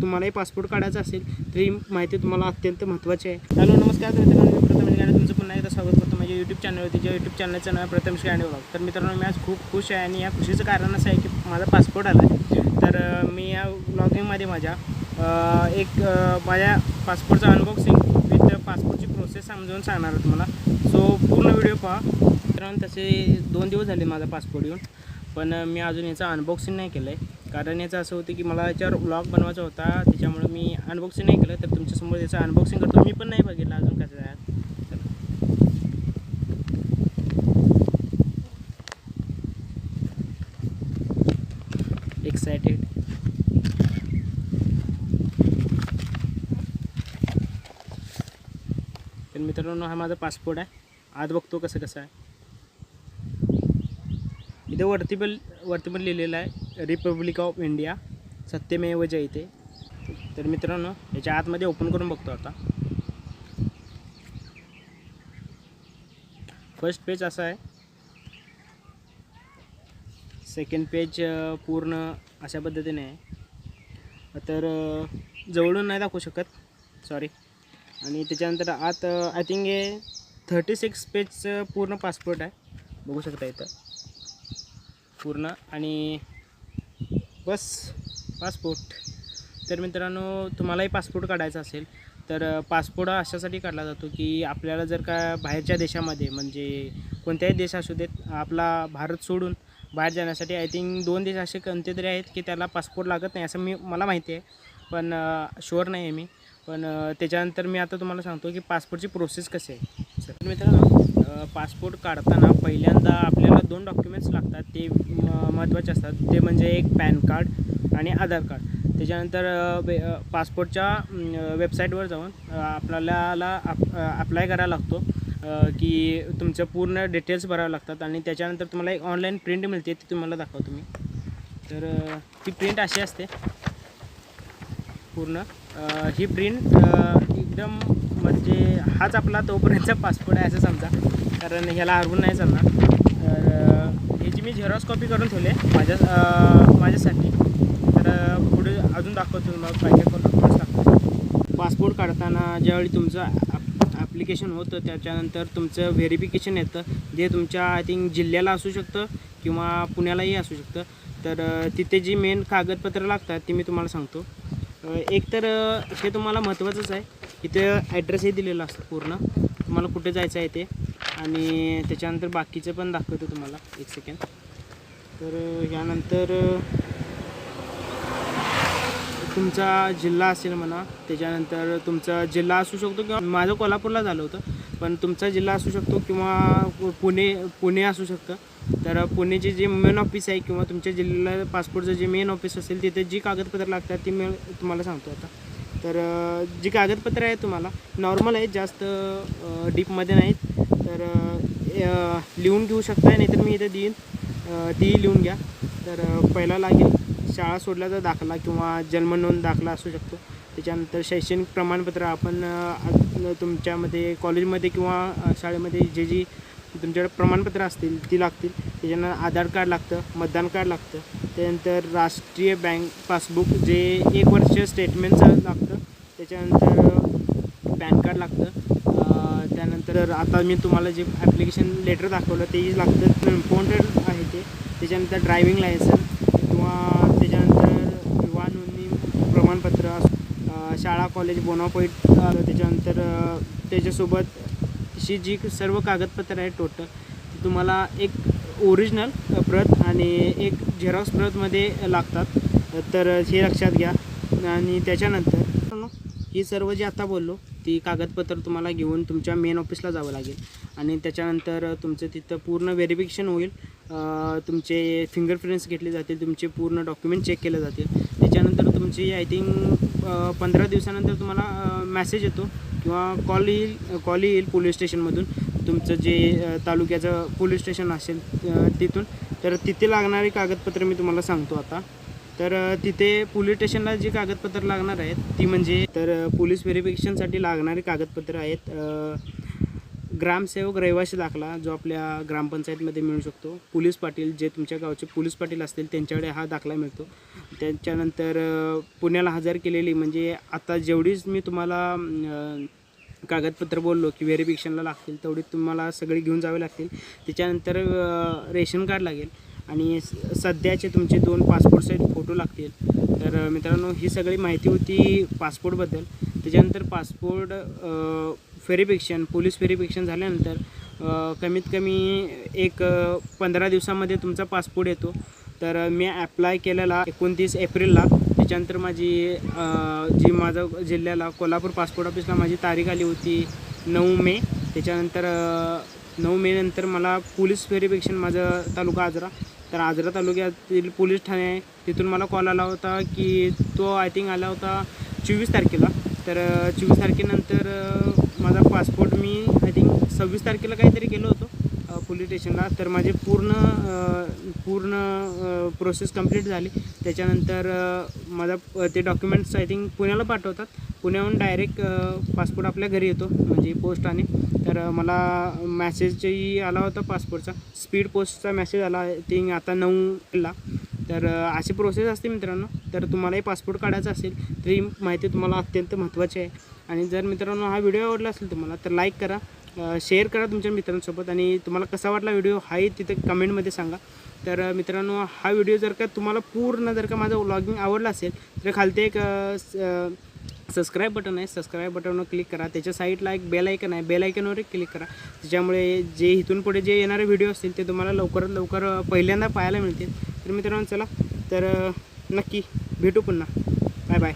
तुम्हालाही पासपोर्ट काढायचा असेल तर ही माहिती तुम्हाला अत्यंत महत्त्वाची आहे। हॅलो नमस्कार मित्रांनो, मी प्रथमेश गाणे तुमचं पुन्हा एकदा स्वागत करतो माझ्या यूट्यूब चॅनलवरती। ज्या यूट्यूब चॅनलचं नाव प्रथमेश गाणे ब्लॉग। तर मित्रांनो, मी आज खूप खुश आहे आणि या खुशीचं कारण असं आहे की माझा पासपोर्ट आला आहे। तर मी या ब्लॉगिंगमध्ये माझ्या पासपोर्टचं अनबॉक्सिंग विथ पासपोर्टची प्रोसेस समजावून सांगणार आहे तुम्हाला। सो पूर्ण व्हिडिओ पहा मित्रांनो। तसे 2 दिवस झाले माझा पासपोर्ट येऊन, पण मी अजून याचं अनबॉक्सिंग नाही केलं आहे। कारण याचं असं होतं की मला याच्यावर व्लॉग बनवायचा होता, त्याच्यामुळे मी अनबॉक्सिंग नाही केलं। तर तुमच्यासमोर याचं अनबॉक्सिंग करतो। मी पण नाही बघितलं अजून कसं आहे। एक्सायटेड। तर मित्रांनो, हा माझा पासपोर्ट आहे। आज बघतो कसं आहे। इथे वरती पण लिहिलेलं आहे रिपब्लिक ऑफ इंडिया सत्यमेव जयते। तर मित्रांनो, याच्या आतमध्ये ओपन करून बघतो आता। फर्स्ट पेज असा आहे, सेकंड पेज पूर्ण अशा पद्धतीने आहे। तर जवळून नाही दाखवू शकत, सॉरी। आणि त्याच्यानंतर आत आय थिंक हे 36 पेजचं पूर्ण पासपोर्ट आहे, बघू शकता इथं पूर्ण। आणि बस पासपोर्ट। तर मित्रांनो, तुम्हालाही पासपोर्ट काढायचा असेल तर पासपोर्ट अशासाठी काढला जातो की आपल्याला जर का बाहेरच्या देशामध्ये, म्हणजे कोणत्याही देश असू देत, आपला भारत सोडून बाहेर जाण्यासाठी आय थिंक 2 देश असे कोणते तरी आहेत की त्याला पासपोर्ट लागत नाही, असं मला माहिती आहे, पण शुअर नाही आहे मी। पण त्याच्यानंतर मी आता तुम्हाला सांगतो की पासपोर्टची प्रोसेस कशी आहे। तर मित्रांनो, पासपोर्ट काढताना पहिल्यांदा आपल्याला 2 डॉक्युमेंट्स लागतात, ते महत्त्वाचे असतात। ते म्हणजे एक पॅन कार्ड आणि आधार कार्ड। त्याच्यानंतर पासपोर्टच्या वेबसाईटवर जाऊन आपल्याला अप्लाय करायला लागतो की तुमचं पूर्ण डिटेल्स भरावे लागतात। आणि त्याच्यानंतर तुम्हाला एक ऑनलाईन प्रिंट मिळते, ती तुम्हाला दाखवतो मी। तर ती प्रिंट अशी असते पूर्ण। ही प्रिंट एकदम म्हणजे हाच आपला तोपर्यंतचा पासपोर्ट आहे असं समजा, कारण ह्याला हरवून नाही चालणार। तर ह्याची मी झेरॉक्स कॉपी करून ठेवली आहे माझ्यासाठी। तर पुढे अजून दाखवतो तुम्हाला काय करून डॉक्युमेंट्स लागतात। पासपोर्ट काढताना ज्यावेळी तुमचं ॲप्लिकेशन होतं, त्याच्यानंतर तुमचं व्हेरिफिकेशन येतं, जे तुमच्या आय थिंक जिल्ह्याला असू शकतं किंवा पुण्यालाही असू शकतं। तर तिथे जी मेन कागदपत्रं लागतात ती मी तुम्हाला सांगतो। एक तर हे तुम्हाला महत्त्वाचंच आहे, इथे ॲड्रेसही दिलेला असतो पूर्ण, तुम्हाला कुठे जायचं आहे ते। आणि त्याच्यानंतर बाकीचं पण दाखवतो तुम्हाला, एक सेकंड। तर यानंतर तुमचा जिल्हा असेल म्हणा, त्याच्यानंतर तुमचा जिल्हा असू शकतो किंवा माझं कोल्हापूरला झालं होतं, पण तुमचा जिल्हा असू शकतो किंवा पुणे असू शकतं। तर पुणेचे जे मेन ऑफिस आहे किंवा तुमच्या जिल्ह्याला पासपोर्टचं जे मेन ऑफिस असेल, तिथे जी कागदपत्रं लागतात ती मी तुम्हाला सांगतो आता। तर जी कागदपत्रं आहेत तुम्हाला नॉर्मल आहेत, जास्त डीपमध्ये नाहीत। तर लिहून घेऊ शकताय, नाहीतर मी इथे देईन, तीही लिहून घ्या। तर पहिला लागेल शाळा सोडल्याचा दाखला किंवा जन्मनोंद दाखला असू शकतो। त्याच्यानंतर शैक्षणिक प्रमाणपत्र, आपण तुमच्यामध्ये कॉलेजमध्ये किंवा शाळेमध्ये जी तुमच्याकडे प्रमाणपत्र असतील ती लागतील। त्याच्यानंतर आधार कार्ड लागतं, मतदान कार्ड लागतं। त्यानंतर राष्ट्रीय बँक पासबुक जे 1 वर्ष स्टेटमेंटचं लागतं। त्याच्यानंतर पॅन कार्ड लागतं। त्यानंतर आता मी तुम्हाला जे ॲप्लिकेशन लेटर दाखवलं तेही लागतं, इम्पॉर्टंट आहे ते। त्याच्यानंतर ड्रायव्हिंग लायसन किंवा त्याच्यानंतर विवाह नोंदणी प्रमाणपत्र, शाळा कॉलेज बोनाफाईड। त्याच्यानंतर त्याच्यासोबत अशी जी सर्व कागदपत्र आहेत टोटल, तुम्हाला एक ओरिजिनल प्रत आणि एक झेरॉक्स प्रतमध्ये लागतात। तर हे लक्षात घ्या। आणि त्याच्यानंतर ही सर्व जी आता बोललो ती कागदपत्र तुम्हाला घेऊन तुमच्या मेन ऑफिसला जावं लागेल। आणि त्याच्यानंतर तुमचं तिथं पूर्ण व्हेरिफिकेशन होईल, तुमचे फिंगरप्रिंट्स घेतले जातील, तुमचे पूर्ण डॉक्युमेंट चेक केले जातील। त्याच्यानंतर तुमची आय थिंक 15 दिवसानंतर तुम्हाला मेसेज येतो किंवा कॉल येईल पोलीस स्टेशनमधून, तुमचं जे तालुक्याचं पोलीस स्टेशन असेल तिथून। तर तिथे लागणारी कागदपत्र मी तुम्हाला सांगतो आता। तर तिथे पोलीस स्टेशनला जी कागदपत्र लागणार आहेत ती म्हणजे, तर पोलीस व्हेरिफिकेशनसाठी लागणारी कागदपत्र आहेत ग्रामसेवक रहिवासी दाखला जो आपल्या ग्रामपंचायतमध्ये मिळू शकतो. पोलीस पाटील जे तुमच्या गावचे पोलीस पाटील असतील त्यांच्याकडे हा दाखला मिळतो. त्याच्यानंतर पुण्याला हजर केलेली म्हणजे आता जेवढीच मी तुम्हाला कागदपत्र बोललो की व्हेरिफिकेशनला लागतील तेवढी तुम्हाला सगळी घेऊन जावे लागतील. त्याच्यानंतर रेशन कार्ड लागेल आणि सध्याचे तुमचे 2 पासपोर्ट साईज फोटो लागतील. तर मित्रांनो ही सगळी माहिती होती पासपोर्टबद्दल. त्याच्यानंतर पासपोर्ट व्हेरिफिकेशन पोलीस व्हेरिफिकेशन झाल्यानंतर कमीत कमी एक 15 दिवसामध्ये तुमचा पासपोर्ट येतो. तर मी ॲप्लाय केलेला 29 एप्रिलला. त्याच्यानंतर जी माझं जिल्ह्याला कोल्हापूर पासपोर्ट ऑफिसला माझी तारीख आली होती 9 मे. त्याच्यानंतर 9 मे नंतर मला पोलीस व्हेरिफिकेशन माझं तालुका आजरा. तर आजरा तालुक्यातील पोलीस ठाणे आहे तिथून मला कॉल आला होता की तो आय थिंक आला होता 24 तारखेला. तर 24 तारखेनंतर माझा पासपोर्ट मी आय थिंक 26 तारखेला काहीतरी गेलो होतो पोलीस स्टेशनला. तर माझे पूर्ण प्रोसेस कंप्लीट झाली. त्याच्यानंतर माझा ते डॉक्युमेंट्स आय थिंक पुण्याला पाठवतात. पुण्याहून डायरेक्ट पासपोर्ट आपल्या घरी येतो म्हणजे पोस्टाने. तर मला मॅसेजही आला होता पासपोर्टचा, स्पीड पोस्टचा मेसेज आला आय थिंक आता 9ला. तर अशी प्रोसेस असते मित्रांनो. तर तुम्हालाही पासपोर्ट काढायचा असेल तर ही माहिती तुम्हाला अत्यंत महत्त्वाची आहे. आणि जर मित्रांनो हा व्हिडिओ आवडला असेल तुम्हाला तर लाईक करा, शेअर करा तुमच्या मित्रांसोबत आणि तुम्हाला कसा वाटला व्हिडिओ हाही तिथे कमेंटमध्ये सांगा. तर मित्रांनो हा व्हिडिओ जर का तुम्हाला पूर्ण जर का माझं व्लॉगिंग आवडला असेल तर खालते एक सबस्क्राईब बटन आहे, सबस्क्राईब बटनवर क्लिक करा. त्याच्या साईडला एक बेल आयकन आहे, बेल आयकनवर एक क्लिक करा. त्याच्यामुळे जे इथून पुढे जे येणारे व्हिडिओ असतील ते तुम्हाला लवकरात लवकर पहिल्यांदा पाहायला मिळतील. तर मित्रांनो चला तर नक्की भेटू पुन्हा. Bye bye.